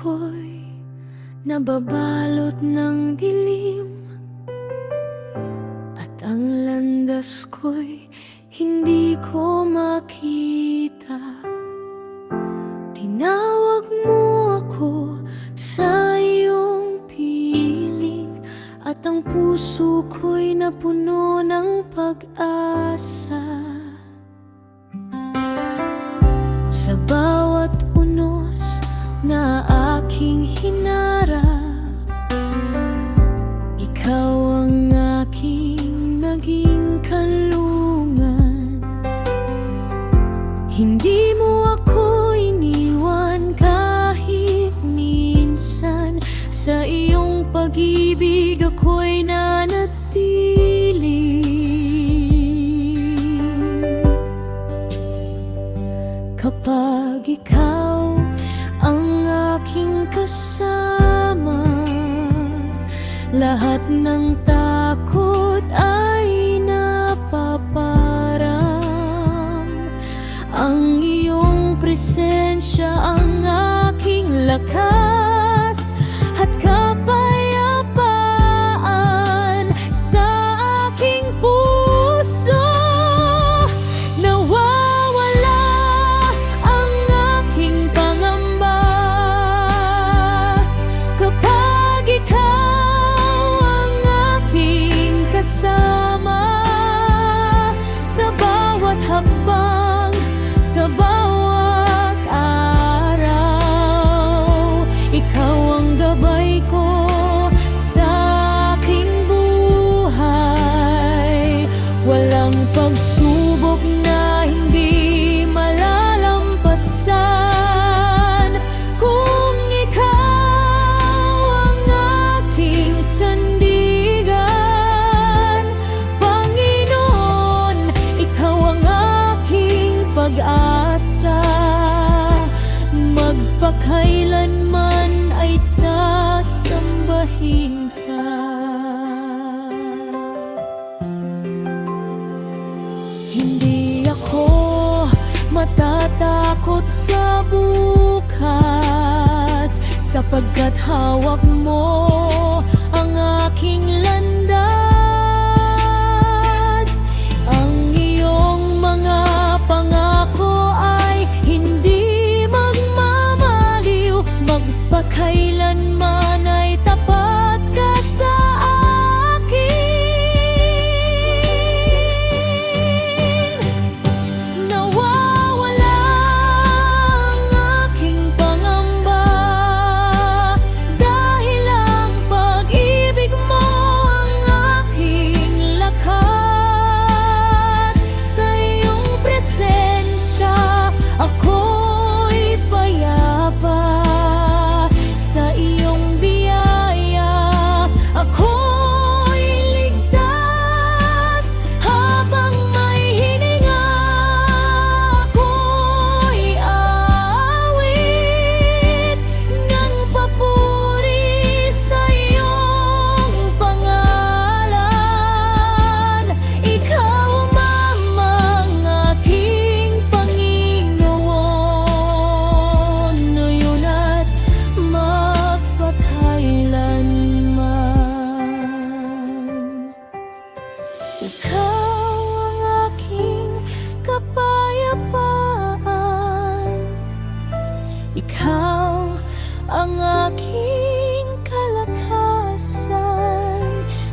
ako'y nababalot ng dilim, at ang landas ko'y hindi ko makita. Tinawag mo ako sa iyong piling, at ang puso ko'y napuno ng pag-asa. Sa bawat unos na aking hinarap, ikaw ang aking naging kanlungan. Hindi mo ako iniwan kahit minsan, sa iyong pag-ibig ako'y nanatili. Kapag ikaw ang aking kasama, lahat ng takot ay napaparam. Ang iyong presensya ang aking lakas at kapayapaan sa aking puso. Nawawala ang aking pangamba kapag ikaw ang aking kasama. Sa bawat hakbang, sa bawat araw, ikaw ang gabay ko sa aking buhay. Walang pagsubok na hindi malalampasan kung ikaw ang aking sandigan. Panginoon, ikaw ang aking pag-asa, magpakailanman ay sasambahin ka. Hindi ako matatakot sa bukas, sapagkat hawak mo ang aking landas. Ang iyong mga pangako ay hindi magmamaliw, magpakailanman ay tapat ka sa akin. Nawawala ang aking pangamba dahil ang pag-ibig mo ang aking lakas. Sa iyong presensya ako'y payapa, sa iyong biyaya ako'y ligtas. Habang may hininga ako'y aawit ng papuri sa iyong pangalan. Ikaw, Mamang aking Panginoon, ngayon at magpakailanman. Ikaw ang aking kapayapaan, ikaw ang aking kalakasan.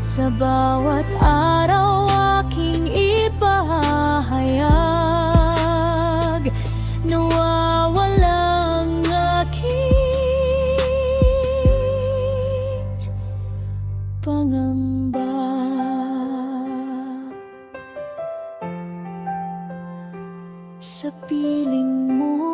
Sa bawat araw aking ipahahayag, nawawalang aking pangamba. Sa piling mo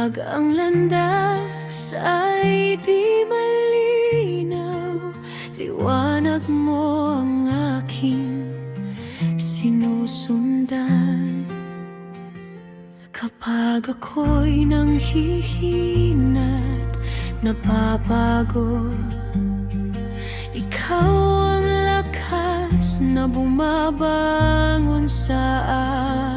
Kapag ang landas ay di malinaw, liwanag mo ang aking sinusundan. Kapag ako'y nanghihina't napapagod, ikaw ang lakas na bumabangon sa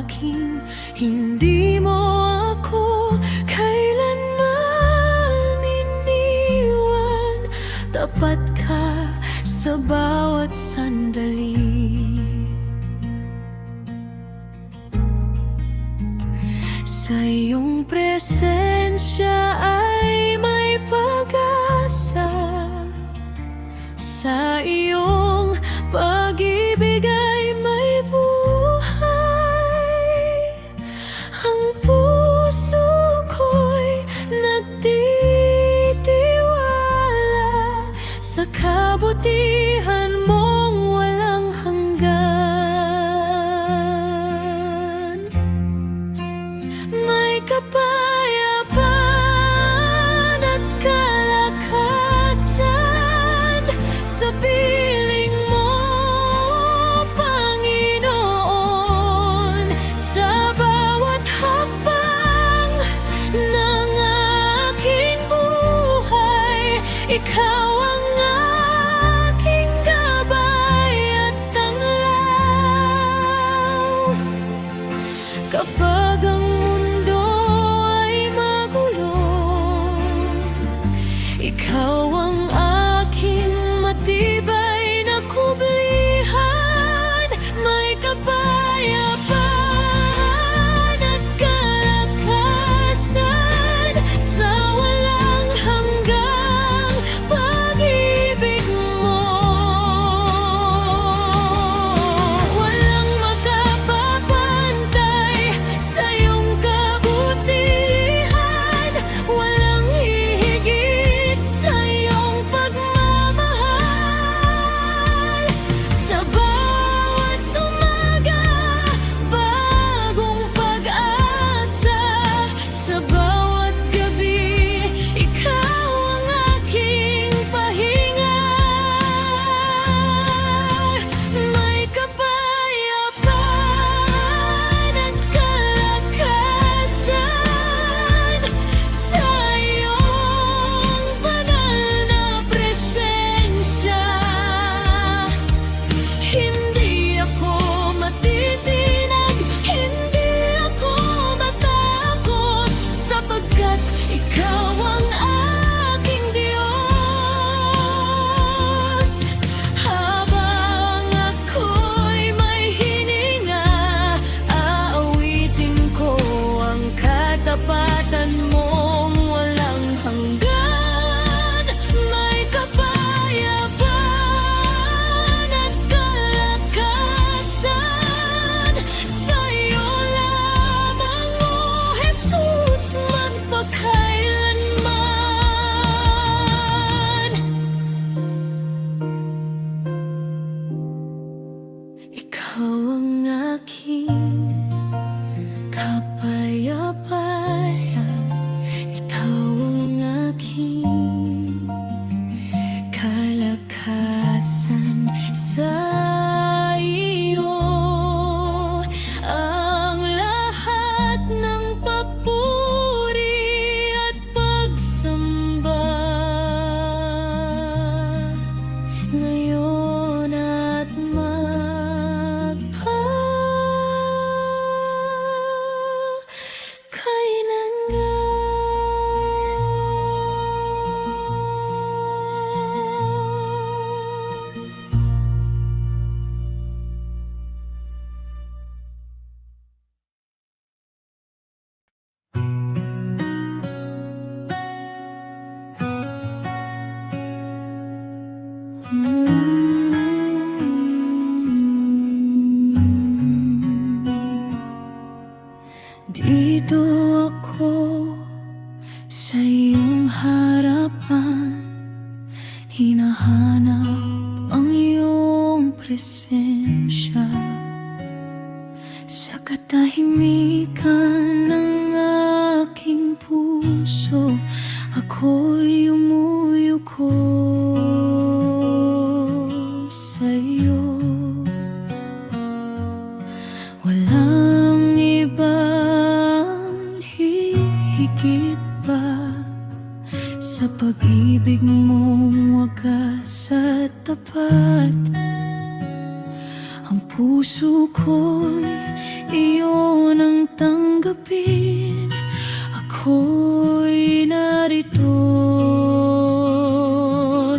akin. Hindi mo ako kailanman iniwan, tapat ka sa bawat sandali. Sa iyong presensya ay may pag-asa, sa iyong pag-ibig ay may buhay. Ang puso ko'y nagtitiwala sa kabutihan mong walang hanggan. May kapayapaan at kalakasan sa piling mo, Panginoon. Sa bawat hakbang ng aking buhay, ikaw ang aking gabay at tanglaw. Kapag ang mundo ay magulo, ikaw ang aking matibay na kublihan. May kapayapaan at kalakasan sa walang hanggang pag-ibig mo. Walang makapapantay sa iyong kabutihan, walang hihigit sa iyong pagmamahal. Sa bawat umaga, bagong pag-asa. Sa bawat gabi, ikaw ang aking pahinga. May kapayapaan at kalakasan sa iyong banal na presensya. Hindi ako matitinag, hindi ako matakot, sapagkat ikaw ang aking Diyos. Habang ako'y may hininga, aawitin ko ang katapatan mong walang hanggan. May kapayapaan at kalakasan sa iyo lamang, O Jesus, magpakailanman. Ikaw ang aking kapayapaan, ikaw ang aking kalakasan. Sa iyo ang lahat ng papuri at pagsamba, ngayon at dito ako sa iyong harapan, hinahanap ang iyong presensya. Sa katahimikan ng aking puso, ako'y umuyuko sa'yo. Walang ibang hihigit pa sa pag-ibig mong wagas at tapat. Ang puso ko'y iyon ang tanggapin. Ako'y narito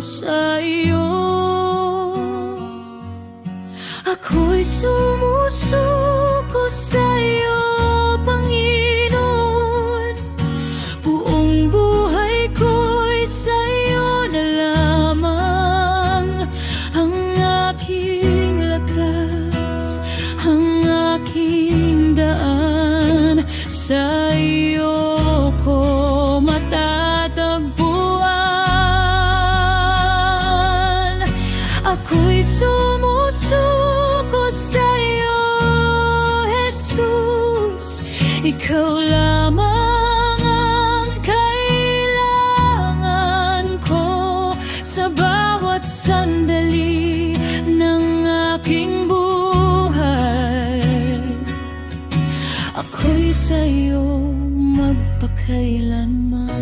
sa iyo. Ako'y sumusuko sa iyo, Panginoon. Buong buhay ko'y sa iyo na lamang. Ang aking lakas, ang aking daan, sa iyo ko matatagpuan. Ako'y sumusuko sa iyo, Jesus. Ikaw lamang ang kailangan ko sa bawat sandali ng aking buhay. Ako'y sa iyo magpakailanman.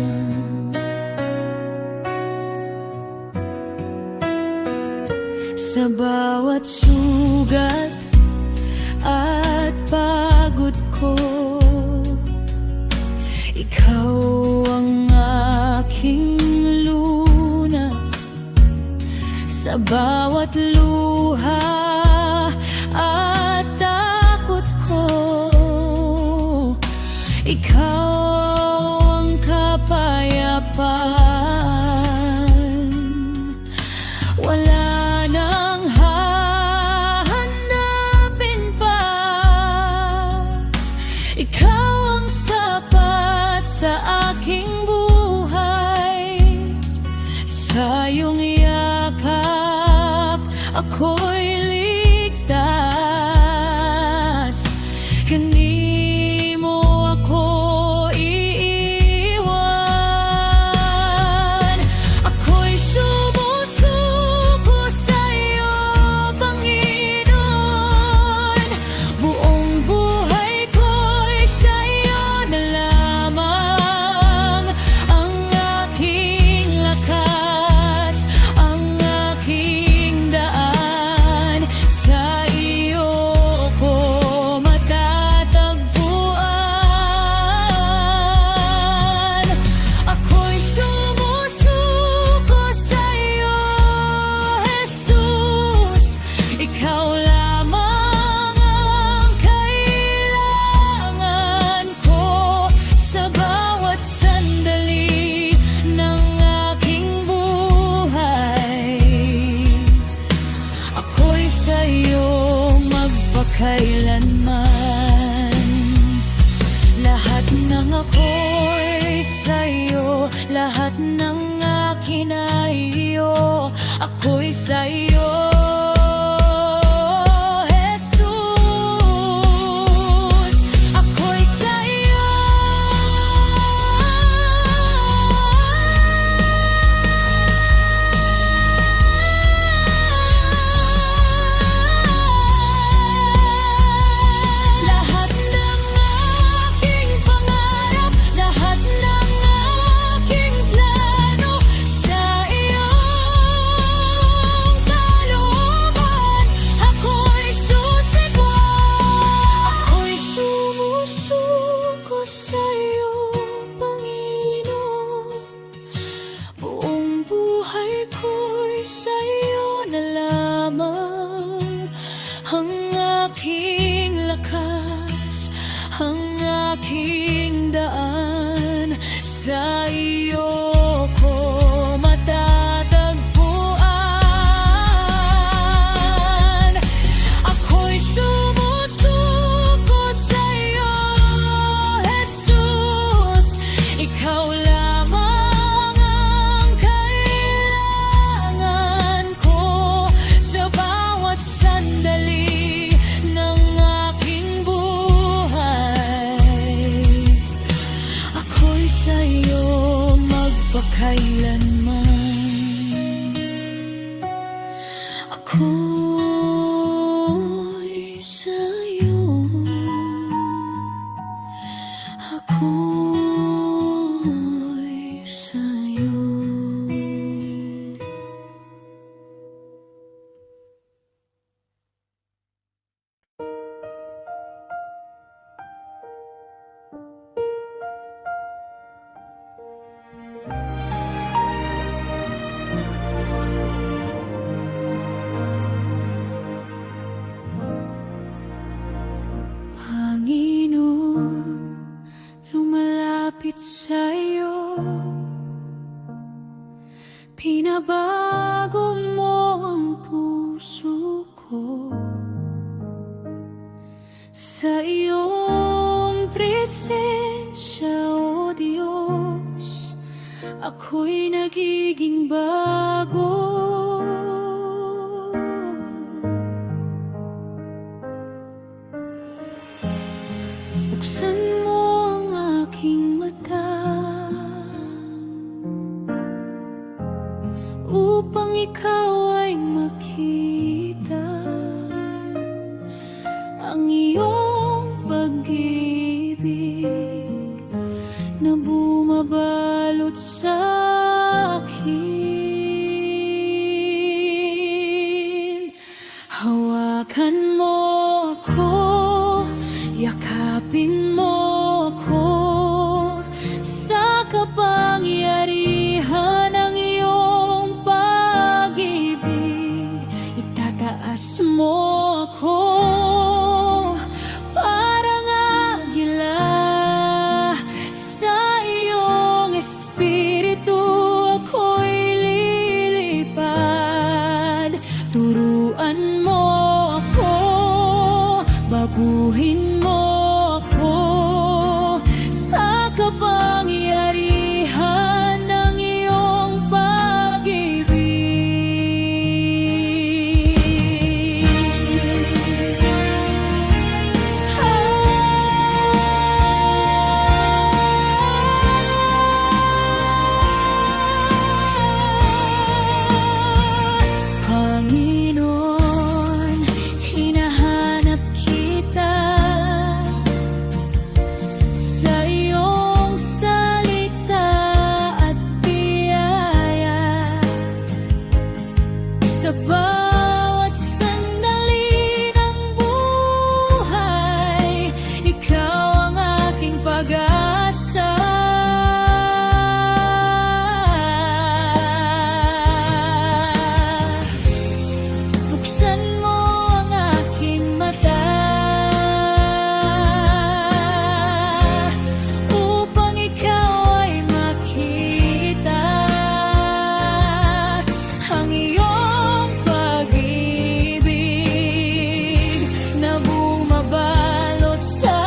Sa bawat sugat at pagod ko, ikaw ang aking lunas. Sa bawat luha at takot ko, ikaw ang kapayapaan. Wala nang hahanapin pa. Ikaw ang sapat sa aking buhay. Sa iyong yakap ako'y ligtas. Hindi mo ako iiwan. Ako'y sumusuko sa iyo, Panginoon. Buong buhay ko'y sa iyo na lamang. Ang aking lakas, ang aking daan, sa iyo ko matatagpuan. Ako'y sumusuko sa iyo, Jesus. Ikaw lamang ang kailangan ko sa bawat sandali ng aking buhay. Ako'y sa iyo magpakailanman. Lahat ng ako'y sa iyo, lahat ng akin ay iyo. Ako'y sa iyo, Jesus. Ako'y sa iyo. Lahat ng aking pangarap, lahat ng aking plano, sa iyong kalooban ako'y susigaw. Ako'y sumusuko sa iyo, Panginoon. Buong buhay ko'y sa iyo na lamang. Ang aking lakas, ang aking daan, sa iyo ko matatagpuan. Ako'y sumusuko sa iyo, Jesus. Ikaw lamang ang kailangan ko sa bawat sandali ng aking buhay. Panginoon, lumalapit sa'yo. Pinabago mo ang puso ko. Sa iyong presensya, O Diyos, ako'y nagiging bago. Buksan mo ang aking mata upang ikaw ay makita ang iyong pag-ibig na bumabalot sa akin. Hawakan mo ako, yakapin mo ako, sa kapangyarihan ng iyong pag-ibig. Itataas mo ako parang agila, sa iyong espiritu ako'y lilipad. Turuan mo ako, baguhin mo ako, sa kapangyarihan ng iyong pag-ibig. Panginoon, hinahanap kita sa iyong salita at biyaya. Sa bawat sandali ng buhay, ikaw ang aking pag-asa. Buksan mo ang aking mata upang ikaw ay makita ang iyong pag-ibig na bumabalot sa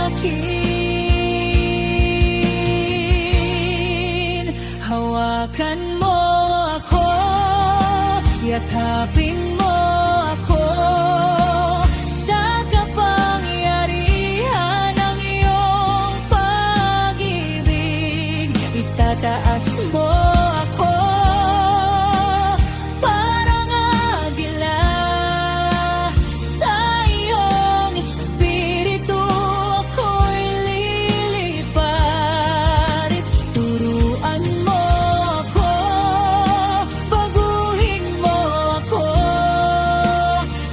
akin. Hawakan mo ako, yakapin mo ako, sa kapangyarihan ng iyong pag-ibig. Itataas mo ako parang agila, sa iyong espiritu ako'y lilipad. Turuan mo ako, baguhin mo ako,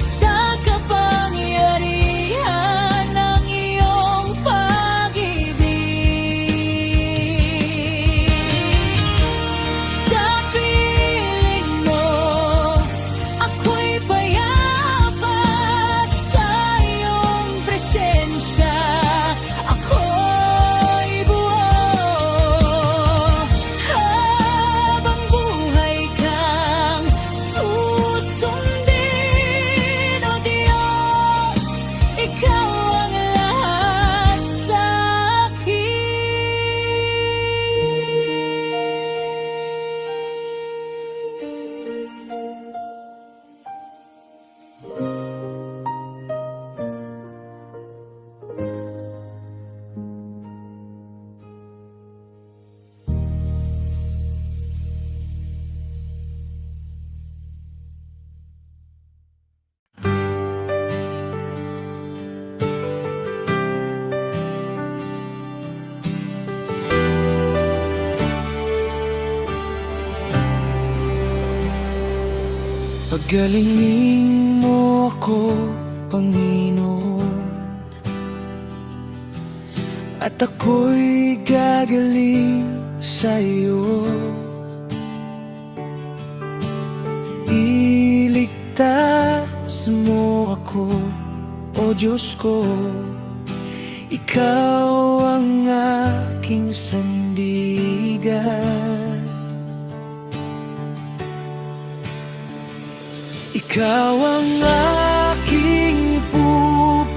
sa kapangyarihan ng iyong pag-ibig. Sa piling mo ako'y payapa, sa iyong presensya ako'y buo. Habang buhay kang susundin, O Diyos, ikaw ang lahat sa Pagalingin mo ako, Panginoon, at ako'y gagaling sa iyo. Iligtas mo ako, O Diyos ko, Ikaw ang aking sandigan. Ikaw ang aking pupurihin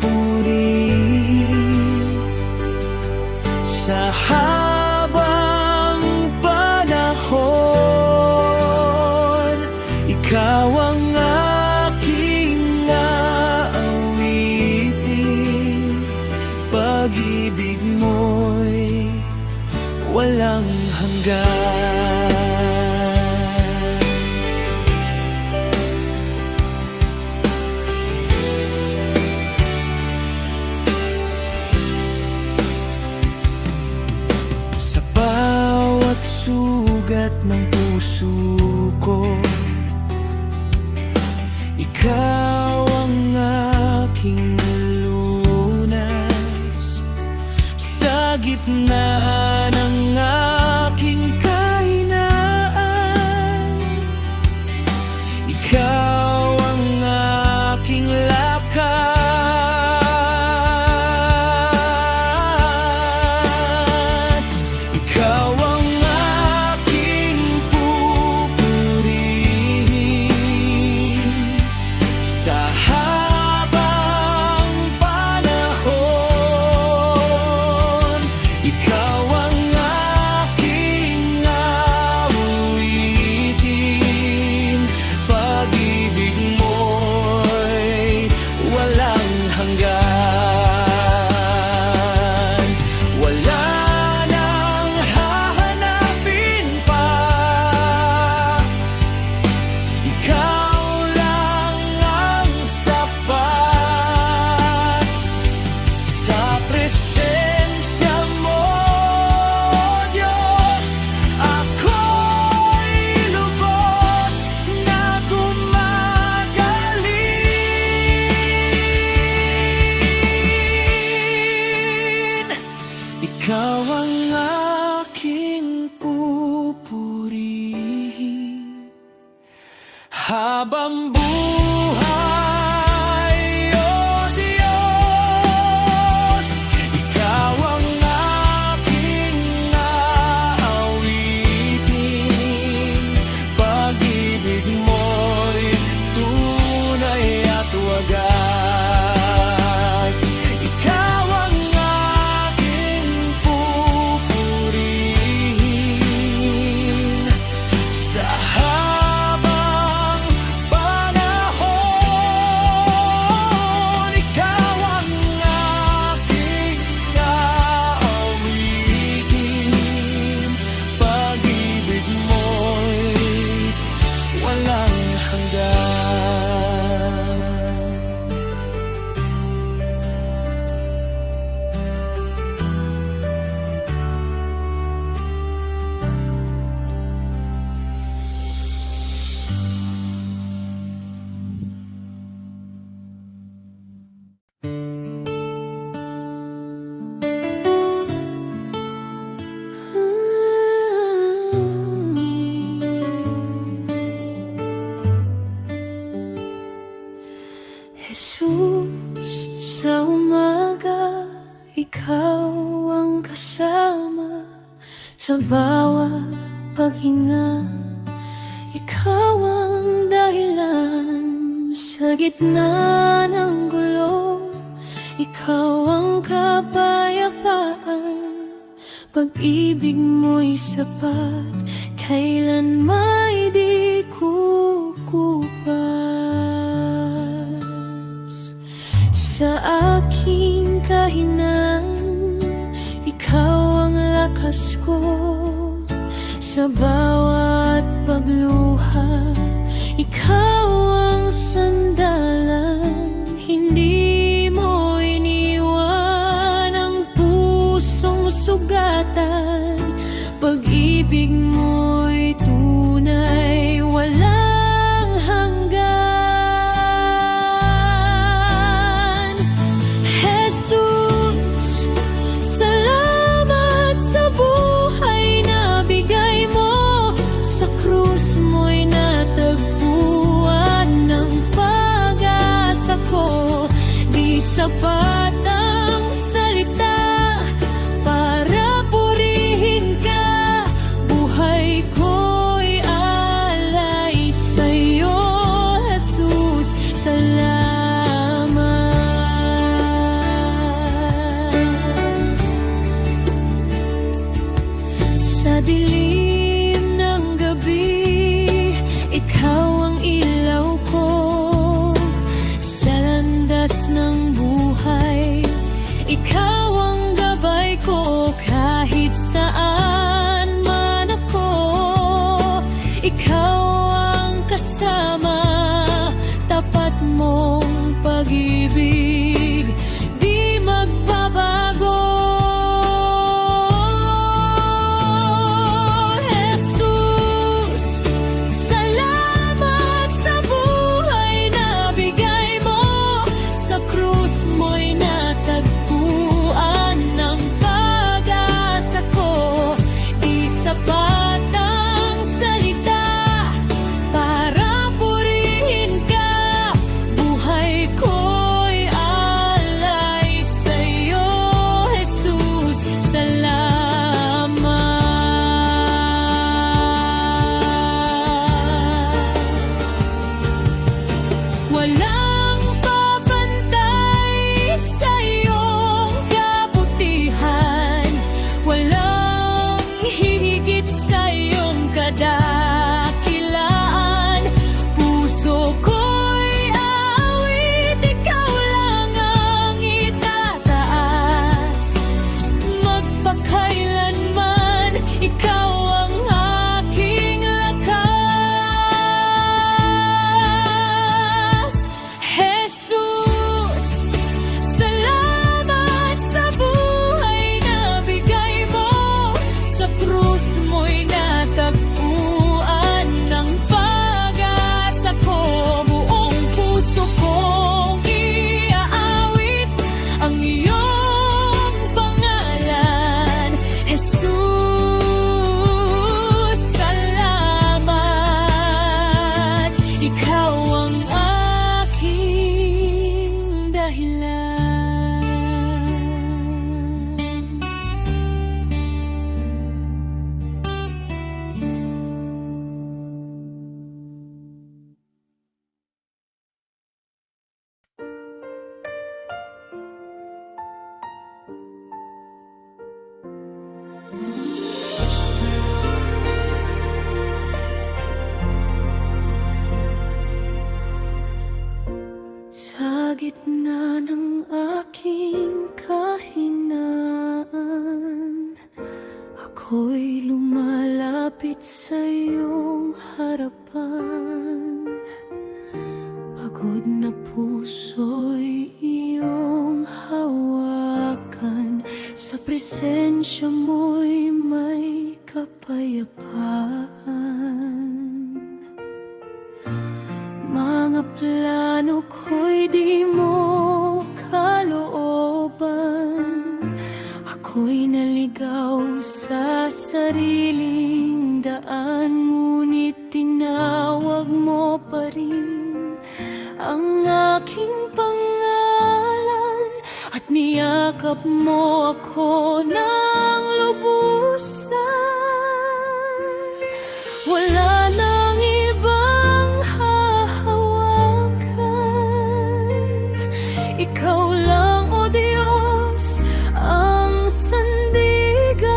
sa habang panahon. Ikaw ang aking aawitin, pag-ibig mo'y walang hanggan. Sa bawat sugat ng puso ko, Ikaw ang aking lunas. Sa gitna ng aking kahinaan, Ikaw ang aking lakas. Ikaw ang aking pupurihin sa habang panahon. Ikaw ang aking aawitin, pag-ibig mo'y walang hanggan. Wala nang hahanapin pa, Ikaw lang ang sapat. Sa presensya mo, Diyos, ako'y lubos na gumagaling. Ikaw ang aking pupurihin habang buhay, O Diyos. Ikaw ang aking aawitin, pag-ibig mo'y tunay at wagas. Ikaw ang aking pupurihin sa habang panahon. Ikaw ang aking aawitin, pag-ibig mo'y walang hanggan. Jesus, sa umaga, Ikaw ang kasama sa bawat paghinga. Ikaw ang dahilan sa gitna ng gulo. Ikaw ang kapayapaan, pag-ibig mo'y sapat, kailan may di kukupas. Sa aking kahinaan, Ikaw ang lakas ko. Sa bawat pagluha, Ikaw ang sandalan. Hindi mo iniwan ang pusong sugatan. Pag-ibig mo'y tunay, walang hanggan. Jesus, salamat sa buhay na bigay mo. Sa krus mo'y natagpuan ng pag-asa ko. Di sapat ang salita para purihin ka. Buhay ko'y alay sa'yo, Jesus. Salamat. Sa dilim ng gabi, ikaw ang ilaw ko. Sa landas ng buhay, ikaw ang gabay ko. Kahit saan man ako, ikaw ang kasama. Tapat mong pag-ibig di magbabago. Jesus, salamat sa buhay na bigay mo. Sa krus mo'y natagpuan ng pag-asa ko. Di sapat ang salita para purihin ka. Buhay ko'y alay sa'yo, Jesus. Salamat. Walang papantay sa iyong kabutihan. Walang hihigit sa iyong kadakilaan. Puso ko'y awit, ikaw lang ang itataas. Magpakailanman, ikaw ang aking lakas. Jesus, salamat sa buhay na bigay mo. Sa krus mo'y natagpuan ng pag-asa ko. Buong puso kong iaawit ang iyong pangalan. Jesus, salamat. Ikaw ang aking dahilan. Sa gitna ng aking kahinaan, ako'y lumalapit sa iyong harapan. Pagod na puso'y iyong hawakan. Sa presensya mo'y may kapayapaan. Mga plano ko'y di mo kalooban. Ako'y naligaw sa sariling daan, ngunit tinawag mo pa rin ang aking pangalan. At niyakap mo ako ng lubusan. Wala nang ibang hahawakan. Ikaw lang, O Diyos, ang sandigan.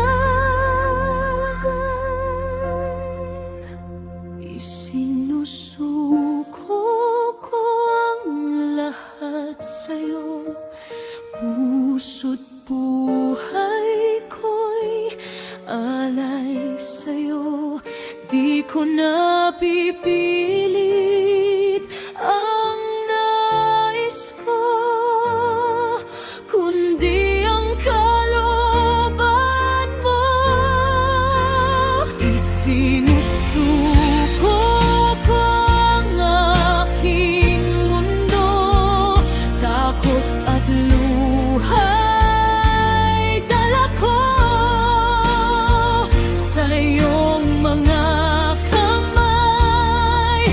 Isinusuko ko ang lahat sa'yo. Puso't buhay ko'y alay sa'yo. Di ko na pipilit ang nais ko, kundi ang kalooban mo. Isinusuko ko ang aking mundo. Takot at luha'y dala ko sa iyong mga kamay.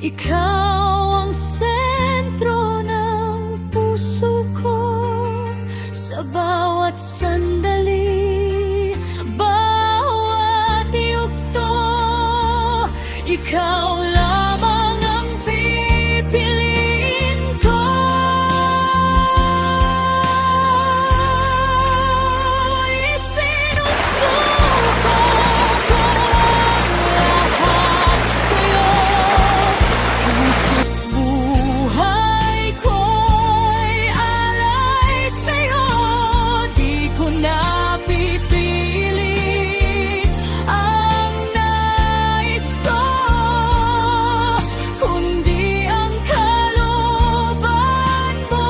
Ikaw ang sentro ng puso ko. Sa bawat sandali, bawat yugto, ikaw lamang ang pipiliin ko. Isinusuko ko ang lahat sa'yo. Puso't buhay ko'y alay sa'yo. Di ko na pipilit ang nais ko, kundi ang kalooban mo.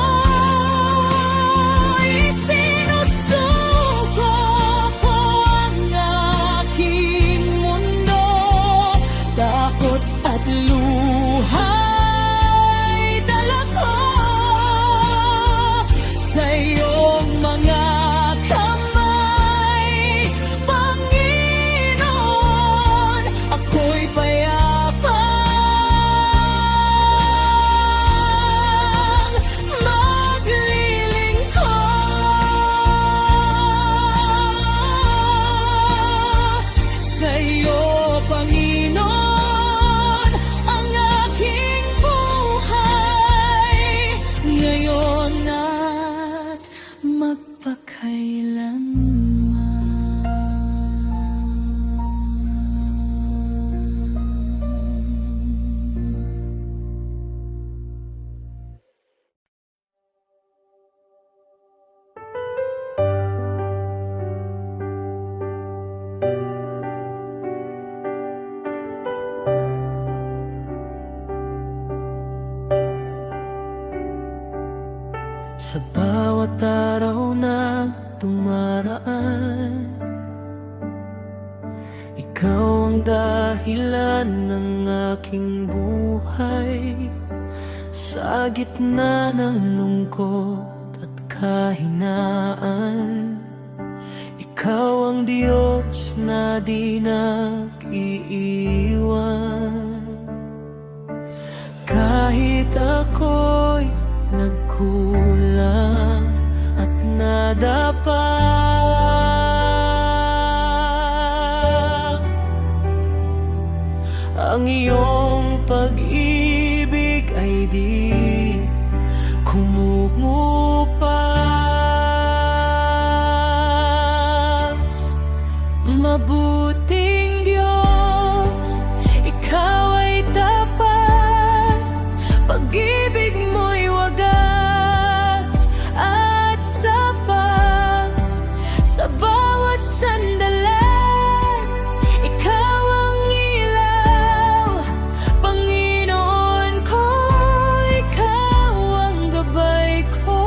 Isinusuko ko ang aking mundo. Takot at luha'y dala ko sa iyong mga kamay, Panginoon. Ako'y payapang maglilingkod sa iyo, Panginoon, ang aking buhay ngayon at magpakailanman. Sa bawat araw na dumaraan, ikaw ang dahilan ng aking buhay. Sa gitna ng lungkot at kahinaan, ikaw ang Diyos na di nag-iiwan. Kahit ako'y nagkulang at nadapa, ang iyong pag-ibig ay di kumukupas. Mabuting Diyos, ikaw ay tapat. Pag-ibig mo'y wagas at sapat. Sa bawat sandali, ikaw ang ilaw, Panginoon ko. Ikaw ang gabay ko.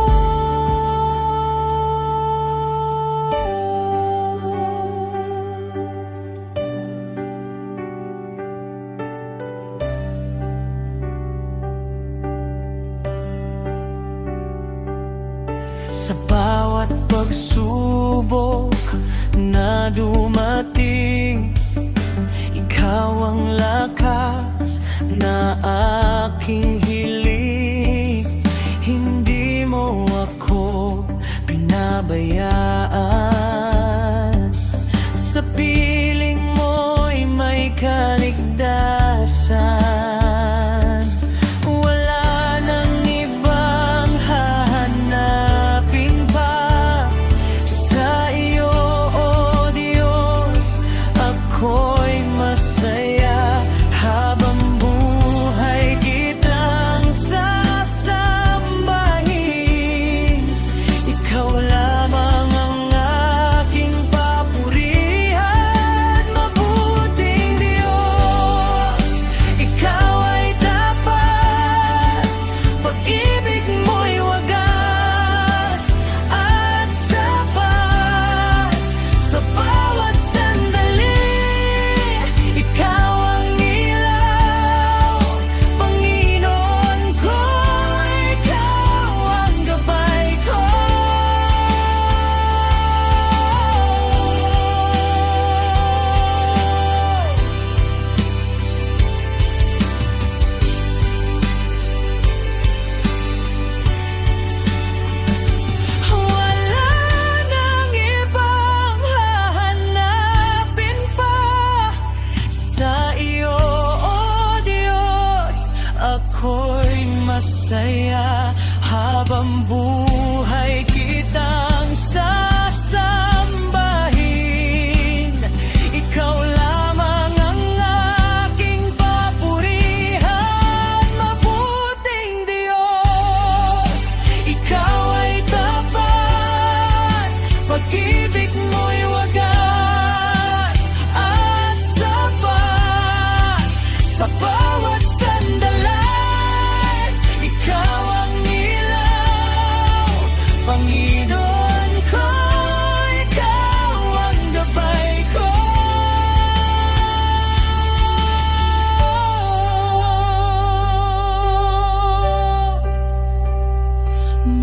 Sa bawat pagsubok na dumating, ikaw ang lakas na aking hiling. Hindi mo ako pinabayaan. Sa piling mo'y may kaligtasan. Wala nang ibang hahanapin pa. Sa iyo, O Diyos, ako'y masaya habang buhay kita masaya habang buhay kitang sasambahin. Ikaw lamang ang aking papurihan, mabuting Diyos. Ikaw ay tapat, pag-ibig mo'y wagas at sapat. Sa bawat sandalan, ikaw ang ilaw, Panginoon ko, ikaw ang gabay ko.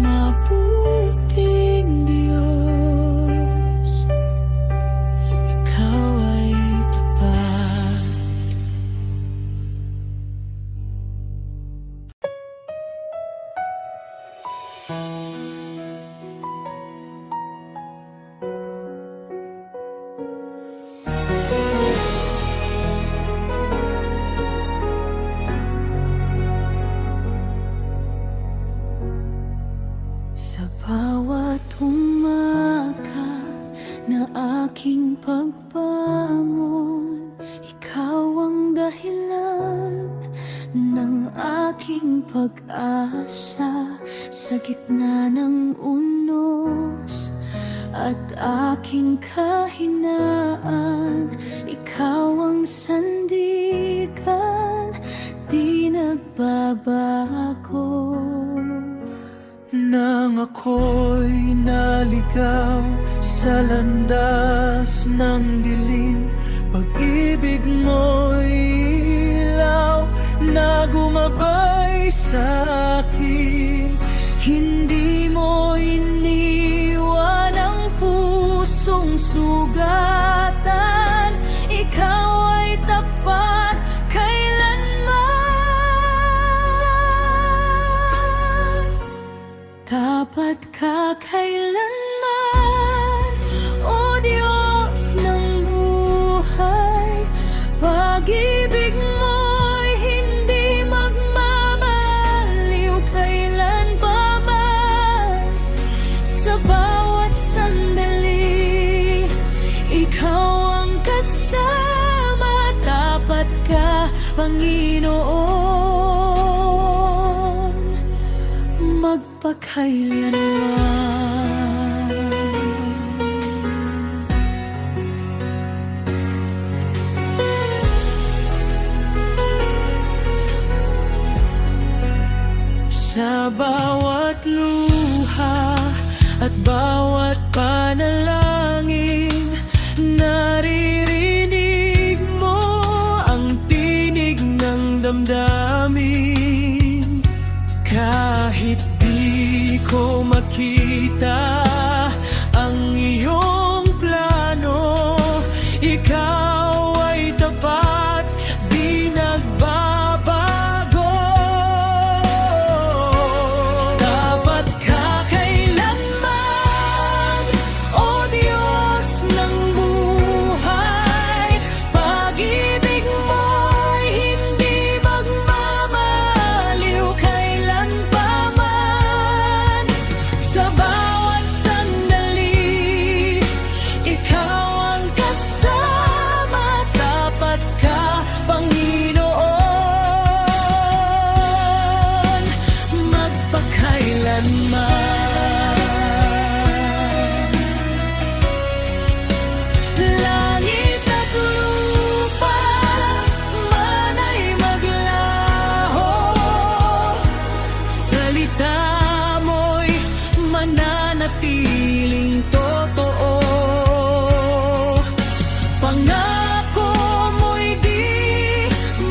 Mabuting Diyos, ikaw ay tapat. Sa bawat umaga na aking pagbangon, ikaw ang dahilan ng aking pag-asa. Sa gitna ng unos at aking kahinaan, ikaw ang sandigan, di nagbabago. Nang ako'y naligaw sa landas ng dilim, pag-ibig mo'y ilaw na gumabay sa akin. Hindi mo iniwan ang pusong sugatan, ikaw ay tapat kailanman. Tapat ka kailanman, O Diyos ng buhay. Pag-ibig mo'y hindi magmamaliw kailan pa man. Sa bawat sandali, ikaw ang kasama. Tapat ka, Panginoon, magpakailanman. Sa bawat luha at bawat panalangin, naririnig mo ang tinig ng damdamin. Kahit di ko makita ang iyong plano, ikaw ay tapat, di nagbabago. Tapat ka kailanman, O Diyos ng buhay. Pag-ibig mo'y hindi magmamaliw kailan pa man. Sa bawat sandali, ikaw ang kasama. Tapat ka, Panginoon, magpakailanman. Langit at lupa man ay maglaho, salita mo'y mananatiling totoo. Pangako mo'y di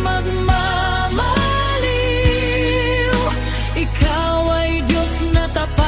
magmamaliw, ikaw ay Diyos na tapat.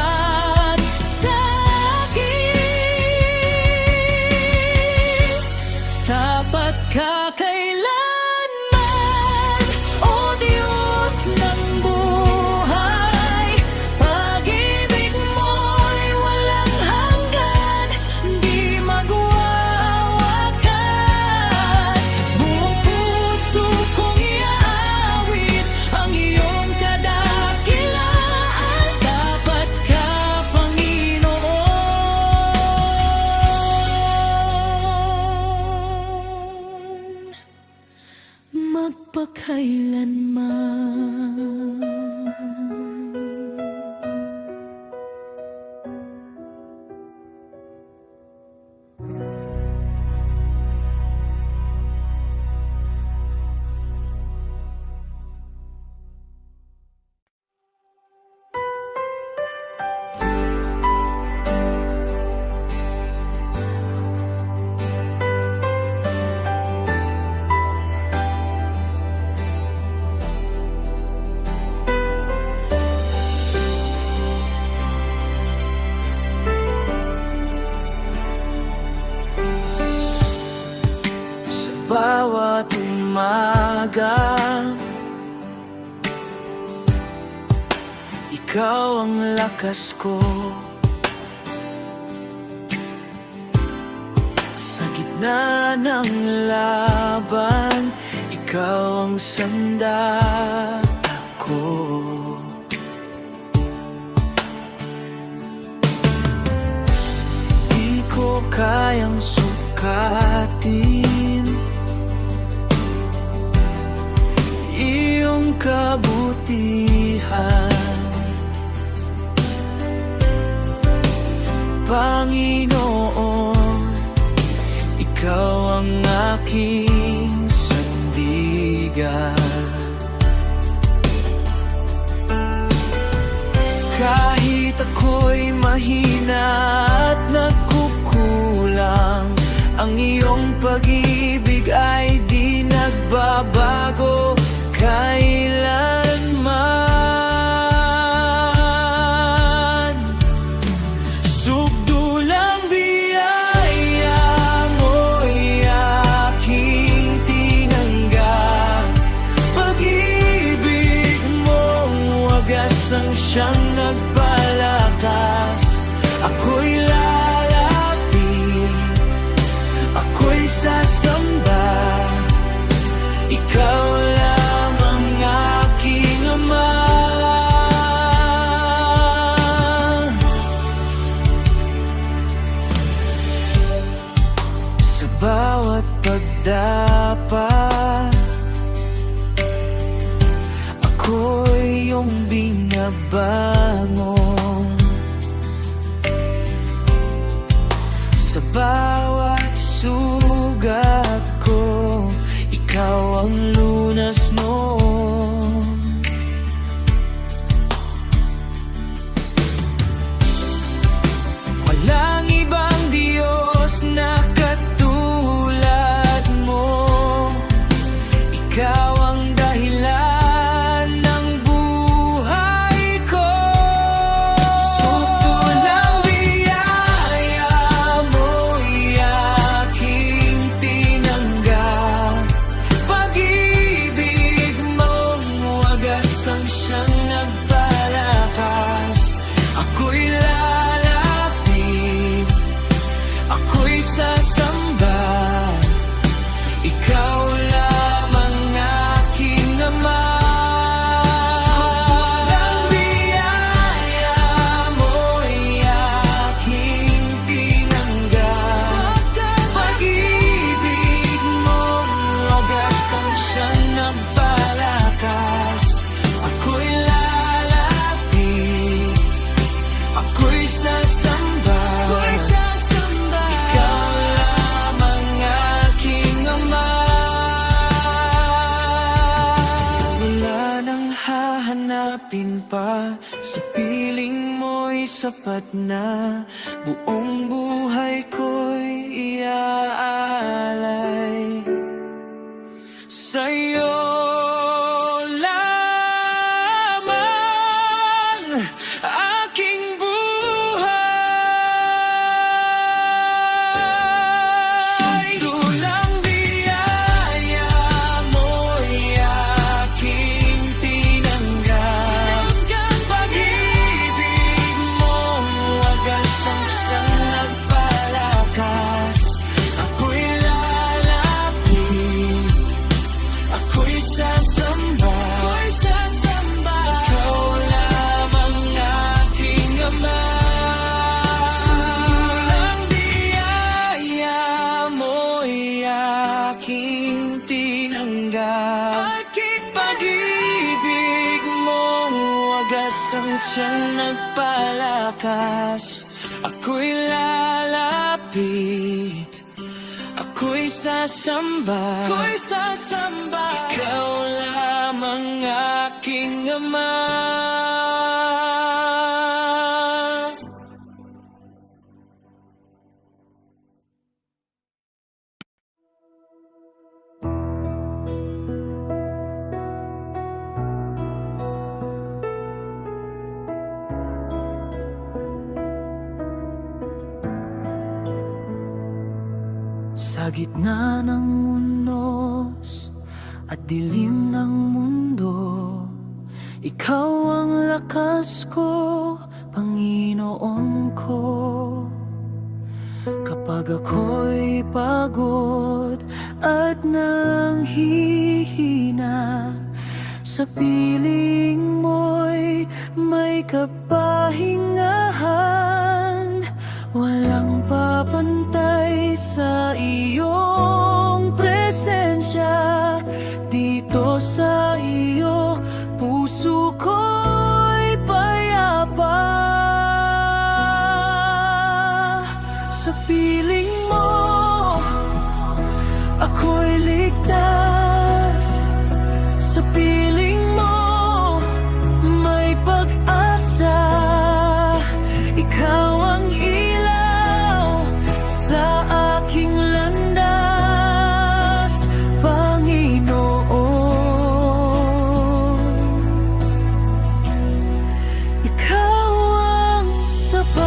Bawat umaga, ikaw ang lakas ko. Sa gitna ng laban, ikaw ang sandata ko. Di ko kayang sukatin iyong kabutihan, Panginoon. Ikaw ang aking sandigan. Kahit ako'y mahina at nagkukulang, ang iyong pag-ibig ay di nagbabago kailanman. Subdulang biyaya mo'y aking tinanggap. Pag-ibig mong wagas ang siyang nagpalakas. Ako'y lalapit, ako'y sasamba, ikaw lamang aking Ama. Sa bawat pagdapat, ako'y iyong binabangon. Sa bawat sugat ko, ikaw ang lunas noon. Walang ibang Diyos na katulad mo. Ikaw ang dahilan ng buhay ko. Subdulang biyaya mo'y aking tinanggap. Pag-ibig mong wagas ang siyang nagpalakas. Ako'y lalapit, ako'y sasamba, ikaw lamang aking Ama. Subdulang biyaya mo'y aking tinanggap. Pag-ibig mong wagas ang siyang nagpalakas. Ako'y lalapit, ako'y sasamba, ikaw lamang aking Ama. Wala nang hahanapin pa, sa piling mo'y sapat na. Buong buhay ko'y iaalay sa'yo lamang aking buhay. Subdulang biyaya mo'y aking tinanggap. Pag-ibig mong wagas ang siyang nagpalakas. Ako'y lalapit, minsan nagpalakas. Ako'y lalapit, ako'y sasamba, ikaw lamang aking Ama. Sa gitna ng unos at dilim ng mundo, ikaw ang lakas ko, Panginoon ko. Kapag ako'y pagod at nanghihina, sa piling mo'y may kapahingahan. Walang papantay sa iyong presensya. Dito sa iyo, puso ko'y payapa. Sa piling mo, ako'y ligtas. Sa piling mo, may pag-asa. Ikaw ang ilaw sa aking landas, Panginoon. Ikaw ang sapat.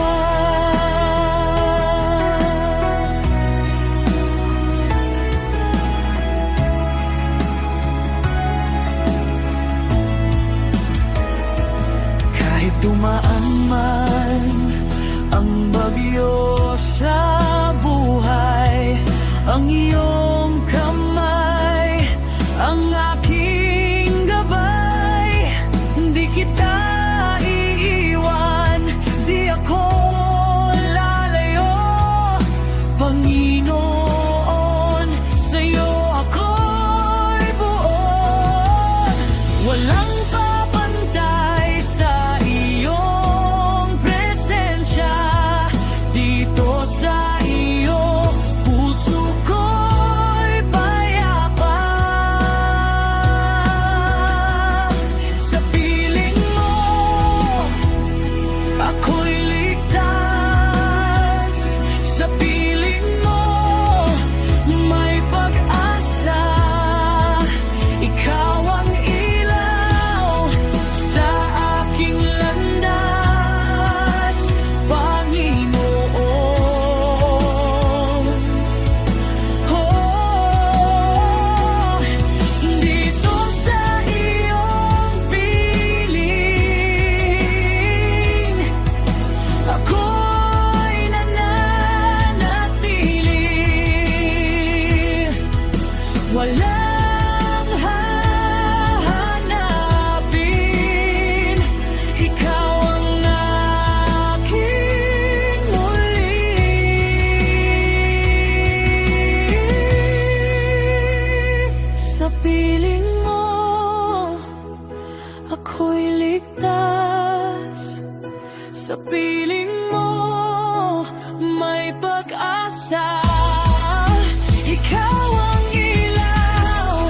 Kahit dumaan man ang bagyo sa buhay, ang iyong kamay ang aking gabay. Di kita iiwan, di ako lalayo, Panginoon. Sa'yo ako'y buon. Walang papantay sa iyong presensya. Dito sa iyo, puso ko'y payapa. Sa piling mo, ako'y ligtas. Sa piling mo, may pag-asa. Ikaw ang ilaw sa aking landas, Panginoon. Oh, dito sa iyong piling, ako'y nananatili. Walang hahanapin, ikaw ang aking muli. Sa piling mo, ako'y ligtas. Sa piling mo, may pag-asa. Ikaw ang ilaw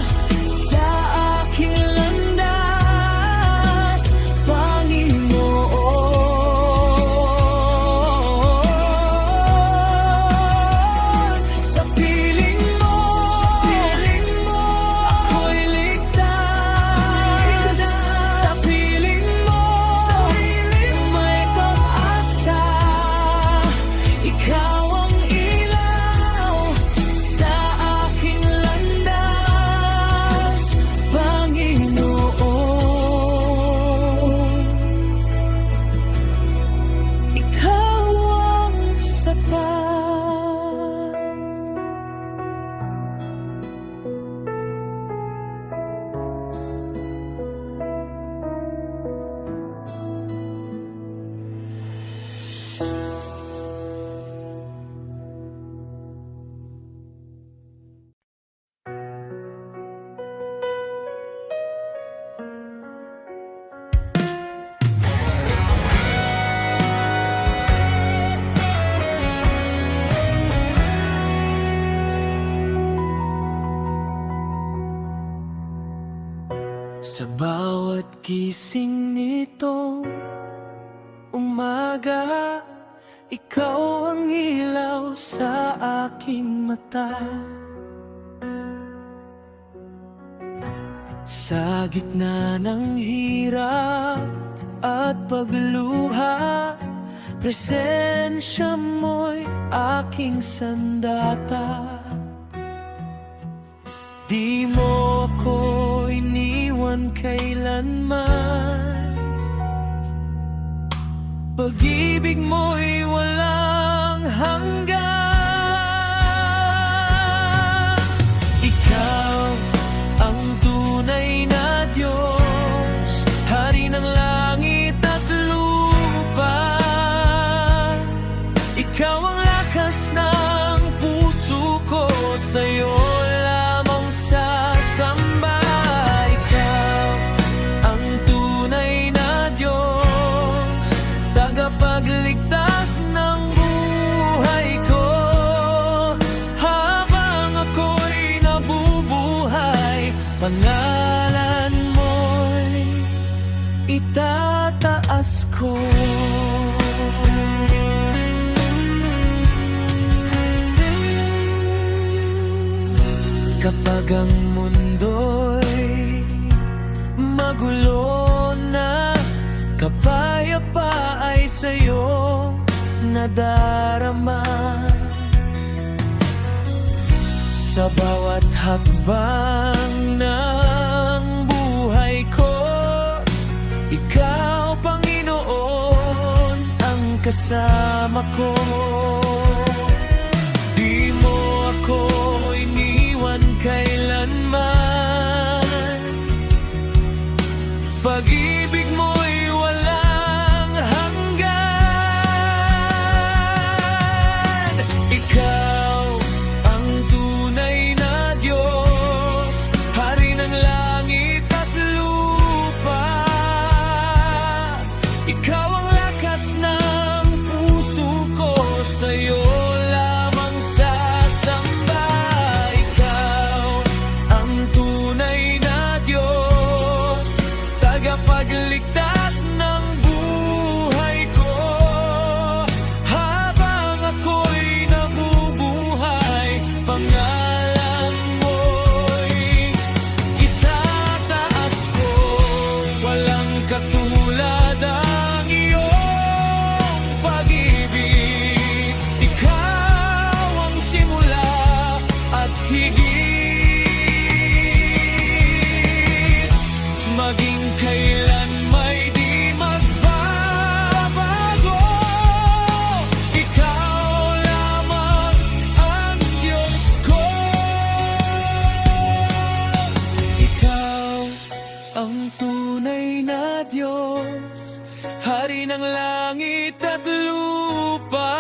sa aking landas, Panginoon. Sa piling mo, ako'y ligtas. Sa piling mo, may pag-asa. Ikaw ang ilaw Sa bawat gising nitong umaga, ikaw ang ilaw sa aking mata. Sa gitna ng hirap at pagluha, presensya mo'y aking sandata. Di mo ako iniwan kailanman, pag-ibig mo'y walang hanggan. Ikaw ang tunay na Diyos, Hari ng langit at lupa. Ikaw ang lakas ng puso ko, sa'yo lamang sasamba. Ikaw ang tunay na Diyos, tagapagligtas ng buhay ko. Habang ako'y nabubuhay, pangalan mo'y itataas ko. Kapag ang mundo'y magulo na, kapayapa ay sa'yo nadarama. Sa bawat hakbang ng buhay ko, ikaw, Panginoon, ang kasama ko. Di mo ako iniwan kailanman, pag-ibig mo'y walang hanggan. Ikaw ang tunay na Diyos, Hari ng langit at lupa. Ikaw ang lakas ng puso ko, sa'yo lamang sasamba. Ikaw ang tunay na Diyos, tagapagligtas ng buhay ko. Habang ako'y nabubuhay, pangalan mo'y itataas ko. Walang katulad ang iyong pag-ibig. Ikaw ang simula at higit, maging kailan may di magbabago. Ikaw lamang ang Diyos ko. Ikaw ang tunay na Diyos, Hari ng langit at lupa.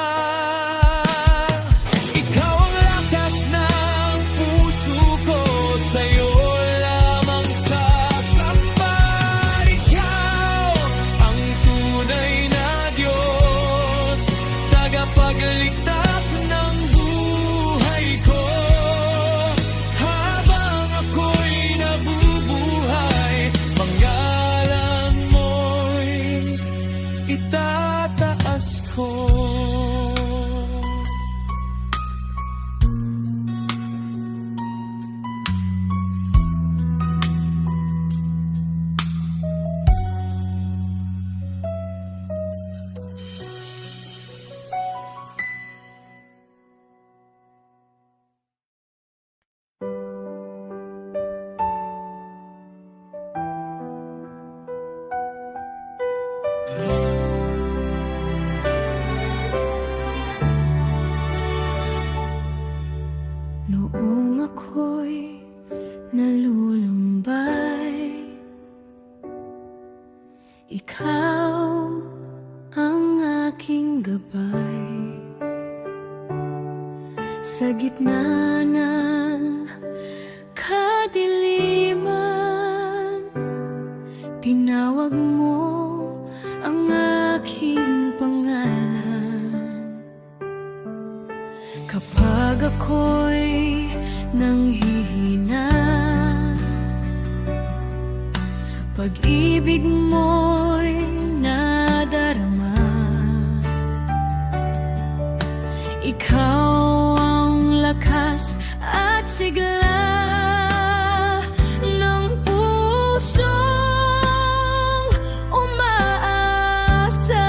Ikaw ang lakas ng puso ko, sa'yo lamang sasamba. Ikaw ang tunay na Diyos, tagapagligtas ng buhay ko. Habang ako'y nabubuhay, pangalan mo'y itataas ko. Noong ako'y nalulumbay, ikaw ang aking gabay. Sa gitna ng kadiliman, tinawag mo ang aking pangalan. Kapag ako'y nanghihina pag-ibig mo'y nadarama. Ikaw ang lakas at sigla ng pusong umaasa.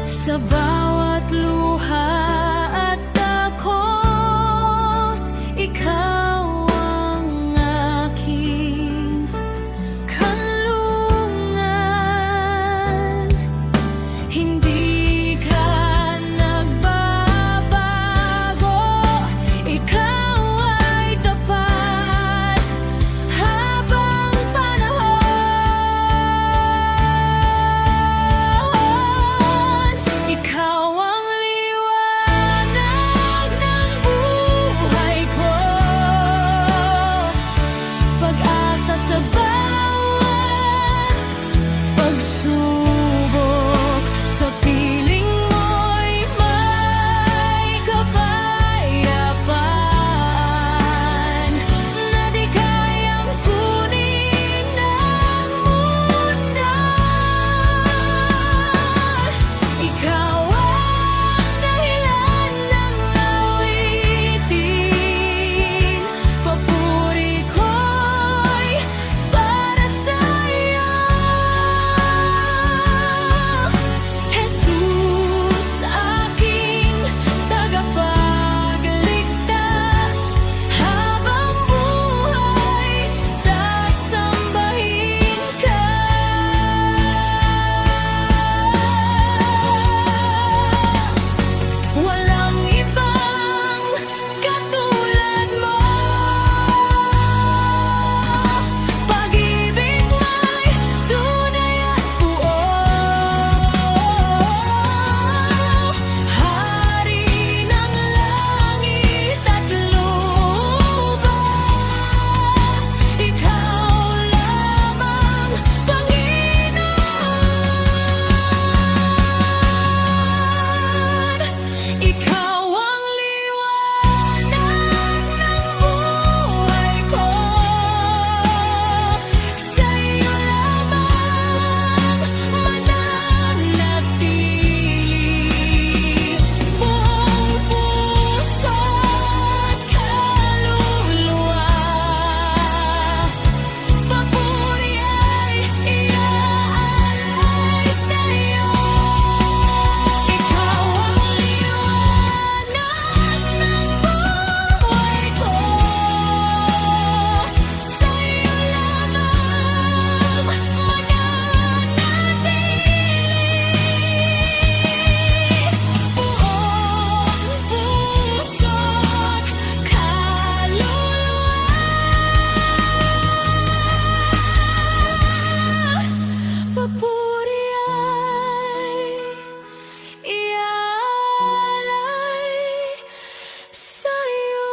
Sa bawat luha at takot, ikaw ang aking kanlungan. Hindi ka nagbabago, ikaw ay tapat habang panahon. Ikaw ang liwanag ng buhay ko, pag-asa sa bawat pagsubok. Sa piling mo'y may kapayapaan na di kayang kunin ng mundo. Ikaw ang dahilan ng awitin, papuri ko'y para sa'yo. Jesus, aking tagapagligtas, habang buhay sasambahin ka. Walang ibang katulad mo, pag-ibig mo'y tunay at buo. Hari ng langit at lupa, ikaw lamang, Panginoon. Ikaw ang liwanag ng buhay ko, sa'yo lamang mananatili. Buong puso at kaluluwa, papuri ay iaalay sa'yo. Ikaw ang liwanag ng buhay ko, sa'yo lamang mananatili. Buong puso at kaluluwa, papuri ay iaalay sa'yo.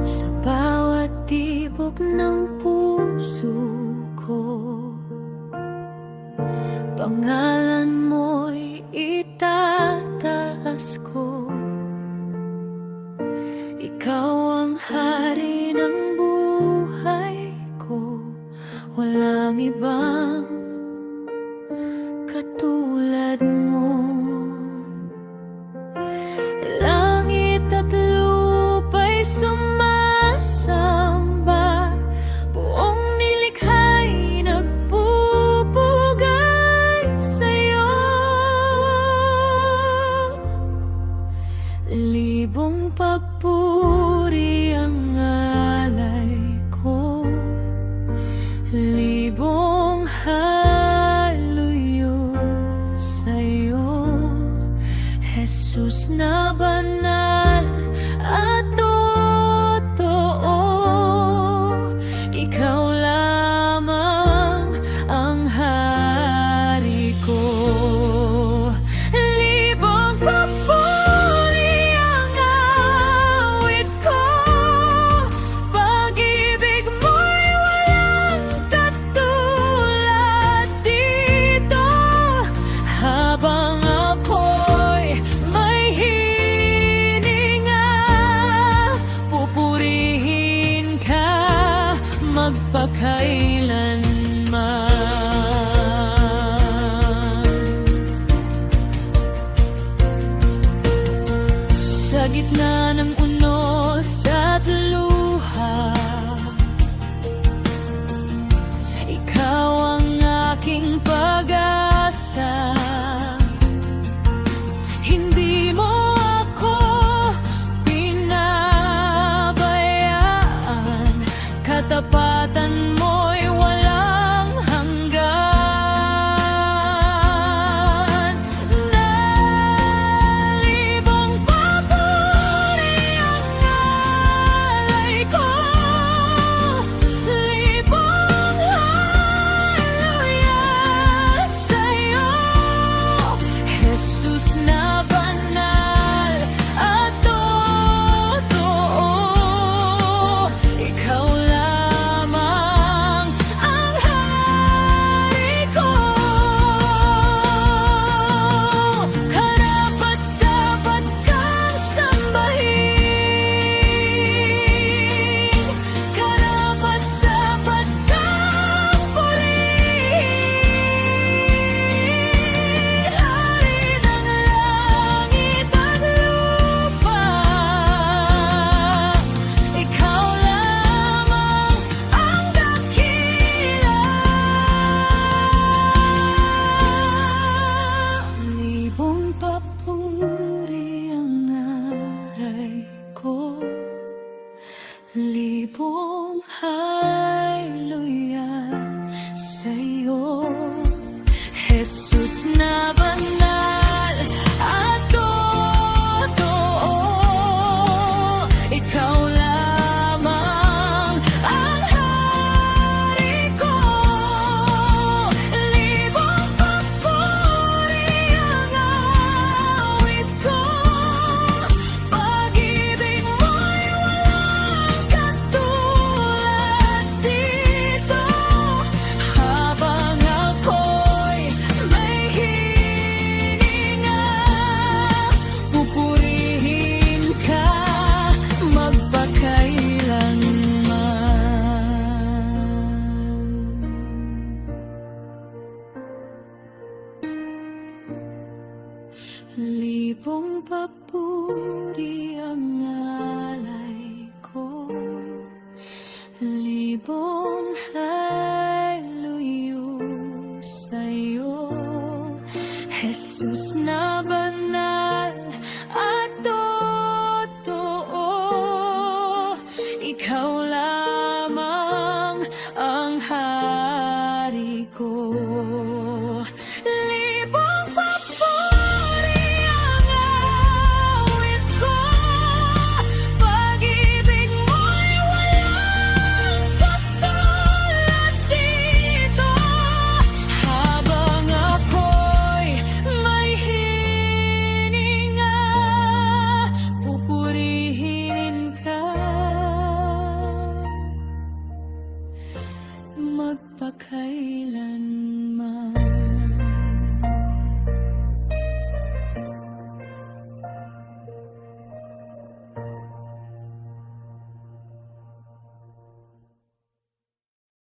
Sa bawat tibok ng puso ko, pangalan mo'y itataas ko. Ikaw ang hari ng buhay ko, walang ibang katulad mo. Langit at lupa'y sumasamba, buong nilikha'y nagpupugay sa'yo. Libong papuri ang alay ko, libong haluyo sa'yo. Jesus na banal at totoo, ikaw lang Sa gitna ng unos at luha, ikaw ang aking pag-asa. Hindi mo ako pinabayaan, katapatan mo'y walang hanggan. Nalibong papuri ang alay ko, libong haleluya sa'yo, Jesus na banal at totoo. Ikaw lamang ang hari ko. Karapat-dapat kang sambahin, karapat-dapat kang purihin. Hari ng langit at lupa, ikaw lamang ang dakila. Libong papuri ang alay ko, libong haleluya sa'yo, Jesus na banal at totoo. Ikaw lamang ang hari ko. Libong papuri ang awit ko, pag-ibig mo'y walang katulad dito. Habang ako'y may hininga, pupurihin ka magpakailanman. Libong papuri ang alay ko, libong haleluya sa'yo, Jesus na banal at totoo. Ikaw lamang ang hari ko. Libong papuri ang awit ko, pag-ibig mo'y walang katulad dito. Habang ako'y may hininga, pupurihin ka magpakailanman.